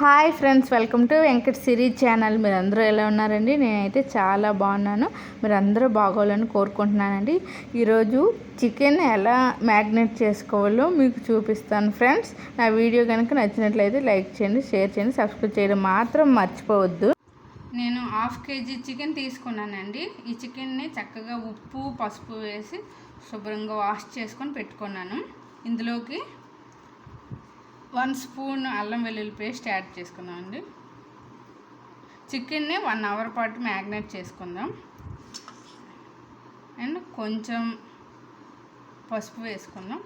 Hi friends, welcome to Venkat series channel. మీరందరూ ఎలా ఉన్నారండి? నేనైతే చాలా బాగున్నాను. మీరందరూ బాగోవాలని కోరుకుంటున్నానండి. ఈరోజు చికెన్ ఎలా మ్యారినేట్ చేసుకోవాలో మీకు చూపిస్తాను ఫ్రెండ్స్. నా వీడియో కనుక నచ్చినట్లయితే లైక్ చేయండి, షేర్ చేయండి, సబ్స్క్రైబ్ చేయడం మాత్రం మర్చిపోవద్దు. నేను 1/2 kg చికెన్ తీసుకున్నానండి. ఈ చికెన్ని చక్కగా ఉప్పు పసుపు వేసి శుభ్రంగా వాష్ చేసుకొని పెట్టుకున్నాను. ఇందులోకి 1 స్పూన్ అల్లం వెల్లుల్లి పేస్ట్ యాడ్ చేసుకుందాం అండి. చికెన్ని 1 అవర్ పాటు మ్యారినేట్ చేసుకుందాం. అండ్ కొంచెం పసుపు వేసుకుందాం,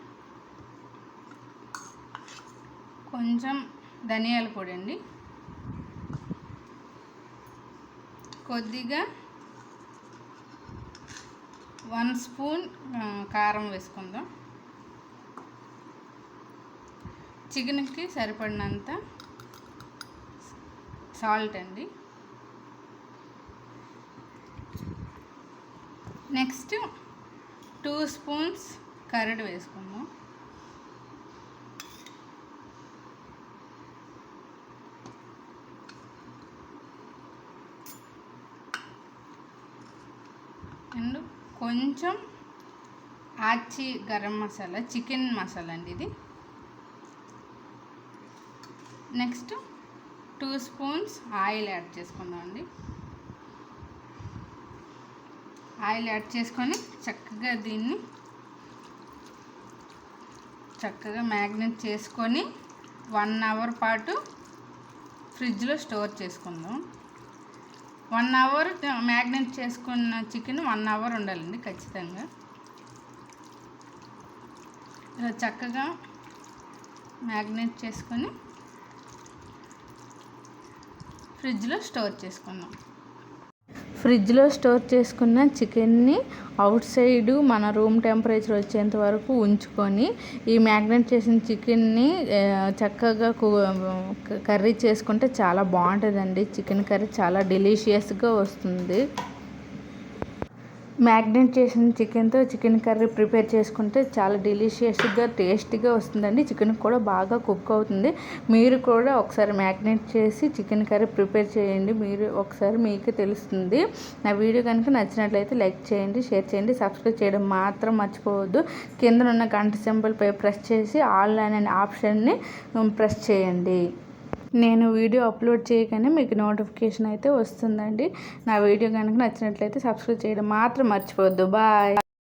కొంచెం ధనియాల పొడి అండి, కొద్దిగా 1 స్పూన్ కారం వేసుకుందాం. చికెన్కి సరిపడినంత సాల్ట్ అండి. నెక్స్ట్ 2 స్పూన్స్ కర్డ్ వేసుకుందాం. అండ్ కొంచెం ఆచి గరం మసాలా, చికెన్ మసాలా అండి ఇది. నెక్స్ట్ 2 స్పూన్స్ ఆయిల్ యాడ్ చేసుకుందాం అండి. ఆయిల్ యాడ్ చేసుకొని దీన్ని చక్కగా మ్యారినేట్ చేసుకొని 1 అవర్ పాటు ఫ్రిడ్జ్లో స్టోర్ చేసుకుందాం. 1 అవర్ మ్యారినేట్ చేసుకున్న చికెన్ 1 అవర్ ఉండాలండి ఖచ్చితంగా. ఇలా చక్కగా మ్యారినేట్ చేసుకొని ఫ్రిడ్జ్లో స్టోర్ చేసుకుందాం. ఫ్రిడ్జ్లో స్టోర్ చేసుకున్న చికెన్ని అవుట్ సైడ్ మన రూమ్ టెంపరేచర్ వచ్చేంత వరకు ఉంచుకొని ఈ మ్యారినేట్ చేసిన చికెన్ని చక్కగా కర్రీ చేసుకుంటే చాలా బాగుంటుందండి. చికెన్ కర్రీ చాలా డెలీషియస్గా వస్తుంది. మ్యారినేట్ చేసిన చికెన్తో చికెన్ కర్రీ ప్రిపేర్ చేసుకుంటే చాలా డెలీషియస్గా టేస్టీగా వస్తుందండి. చికెన్ కూడా బాగా కుక్ అవుతుంది. మీరు కూడా ఒకసారి మ్యారినేట్ చేసి చికెన్ కర్రీ ప్రిపేర్ చేయండి, మీరు ఒకసారి మీకు తెలుస్తుంది. నా వీడియో కనుక నచ్చినట్లయితే లైక్ చేయండి, షేర్ చేయండి, సబ్స్క్రైబ్ చేయడం మాత్రం మర్చిపోవద్దు. కింద ఉన్న గంట సింబల్పై ప్రెస్ చేసి ఆల్ అనే ఆప్షన్ని ప్రెస్ చేయండి. నేను వీడియో అప్లోడ్ చేయగానే మీకు నోటిఫికేషన్ అయితే వస్తుందండి. నా వీడియో కనుక నచ్చినట్లయితే సబ్స్క్రైబ్ చేయడం మాత్రం మర్చిపోవద్దు. బాయ్.